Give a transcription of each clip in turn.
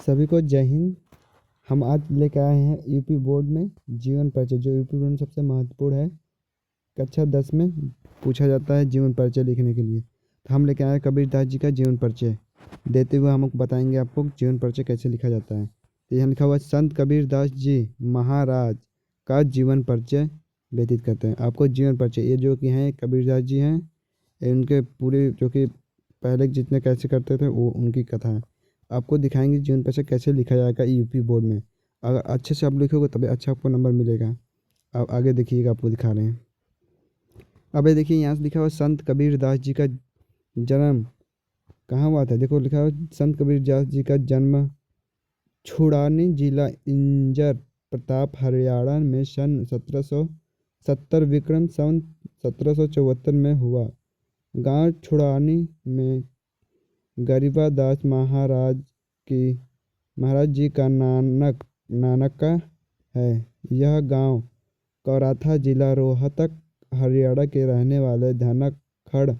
सभी को जय हिंद। हम आज लेकर आए हैं यूपी बोर्ड में जीवन परिचय, जो यूपी बोर्ड में सबसे महत्वपूर्ण है। कक्षा 10 में पूछा जाता है जीवन परिचय लिखने के लिए। तो हम लेकर आए हैं कबीर दास जी का जीवन परिचय देते हुए हम बताएंगे आपको जीवन परिचय कैसे लिखा जाता है। तो यहाँ लिखा हुआ है, संत कबीर दास जी महाराज का जीवन परिचय व्यतीत करते हैं। आपको जीवन परिचय, ये जो कि हैं कबीर दास जी हैं, उनके पूरे जो कि पहले जितने कैसे करते थे वो उनकी कथा है। आपको दिखाएंगे जीवन परिचय कैसे लिखा जाएगा यूपी बोर्ड में। अगर अच्छे से आप लिखोगे तभी अच्छा आपको नंबर मिलेगा। आप आगे देखिएगा, आपको दिखा रहे हैं। अब ये देखिए, यहाँ से लिखा हुआ संत कबीर दास जी का जन्म कहाँ हुआ था। देखो लिखा हुआ संत कबीर दास जी का जन्म छुड़ानी जिला इंजर प्रताप हरियाणा में सन 1770 विक्रम संवत 1774 में हुआ। गांव छुड़ानी में गरीबादास महाराज जी का नानका है। यह गांव कौराथा जिला रोहतक हरियाणा के रहने वाले धनखड़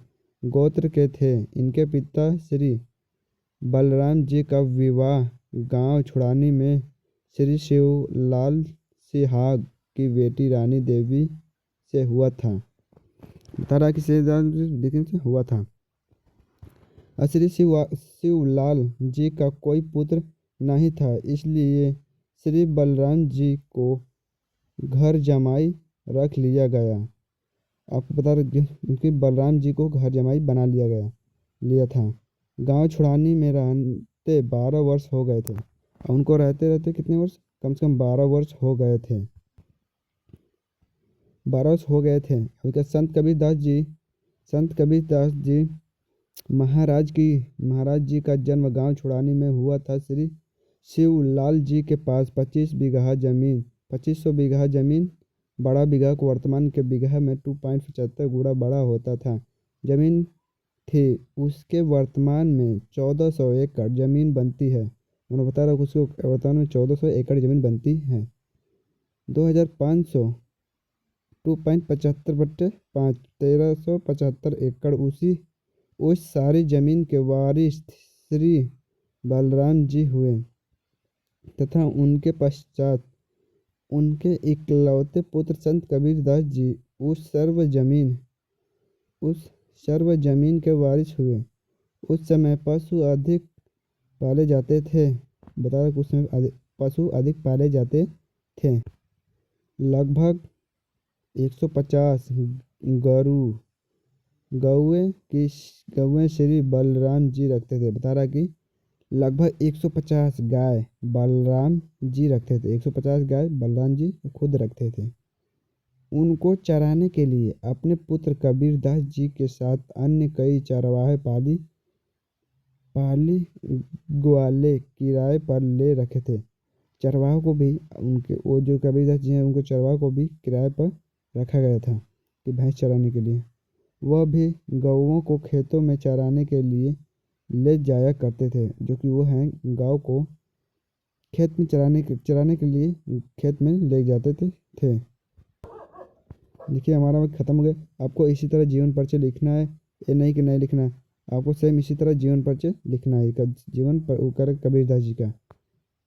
गोत्र के थे। इनके पिता श्री बलराम जी का विवाह गांव छुड़ानी में श्री शिवलाल सिहाग की बेटी रानी देवी से हुआ था। बता रहा कि से हुआ था। श्री शिवलाल जी का कोई पुत्र नहीं था, इसलिए श्री बलराम जी को घर जमाई रख लिया गया। आपको बता रहे उनके बलराम जी को घर जमाई बना लिया था। गांव छुड़ानी में रहते 12 वर्ष हो गए थे। उनको रहते रहते कितने वर्ष, कम से कम 12 वर्ष हो गए थे। 12 वर्ष हो गए थे। उनके संत कबीर दास जी महाराज जी का जन्म गांव छुड़ानी में हुआ था। श्री शिवलाल जी के पास 2500 बीघा जमीन, बड़ा बीघा को वर्तमान के बीघा में 2.75 गुना बड़ा होता था जमीन थी। उसके वर्तमान में 1400 एकड़ जमीन बनती है। उन्होंने बता रहा उसको वर्तमान में 1400 एकड़ जमीन बनती है। 2500 2.75/5 1375 एकड़ उस सारी जमीन के वारिस श्री बलराम जी हुए तथा उनके पश्चात उनके इकलौते पुत्र संत कबीर दास जी उस सर्व जमीन के वारिस हुए। उस समय पशु अधिक पाले जाते थे। बता रहे उस समय पशु अधिक पाले जाते थे। लगभग 150 गौएं श्री बलराम जी रखते थे। बता रहा कि लगभग 150 गाय बलराम जी रखते थे। 150 गाय बलराम जी खुद रखते थे। उनको चराने के लिए अपने पुत्र कबीर दास जी के साथ अन्य कई चरवाहे पाली ग्वाले किराए पर ले रखे थे। चरवाहों को भी उनके वो जो कबीर दास जी हैं उनके चरवाहों को भी किराए पर रखा गया था कि भैंस चराने के लिए। वह भी गौओं को खेतों में चराने के लिए ले जाया करते थे, जो कि वो हैं गाँव को खेत में चराने के लिए खेत में ले जाते थे। देखिए हमारा वक्त खत्म हो गया। आपको इसी तरह जीवन परिचय लिखना है, ये नहीं कि नहीं लिखना है। आपको सेम इसी तरह जीवन परिचय लिखना है। जीवन पर कबीर दास जी का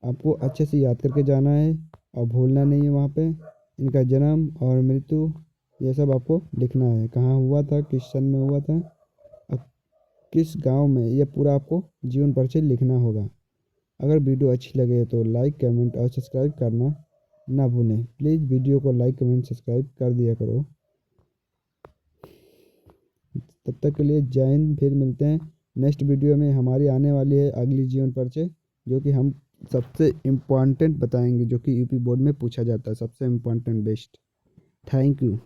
आपको अच्छे से याद करके जाना है और भूलना नहीं है। वहाँ पे इनका जन्म और मृत्यु ये सब आपको लिखना है। कहाँ हुआ था, किस सन में हुआ था और किस गांव में, ये पूरा आपको जीवन परिचय लिखना होगा। अगर वीडियो अच्छी लगे तो लाइक, कमेंट और सब्सक्राइब करना ना भूलें। प्लीज़ वीडियो को लाइक, कमेंट, सब्सक्राइब कर दिया करो। तब तक के लिए जय हिंद। फिर मिलते हैं नेक्स्ट वीडियो में। हमारी आने वाली है अगली जीवन परिचय, जो कि हम सबसे इम्पोर्टेंट बताएंगे, जो कि यूपी बोर्ड में पूछा जाता है। सबसे इम्पोर्टेंट बेस्ट। Thank you.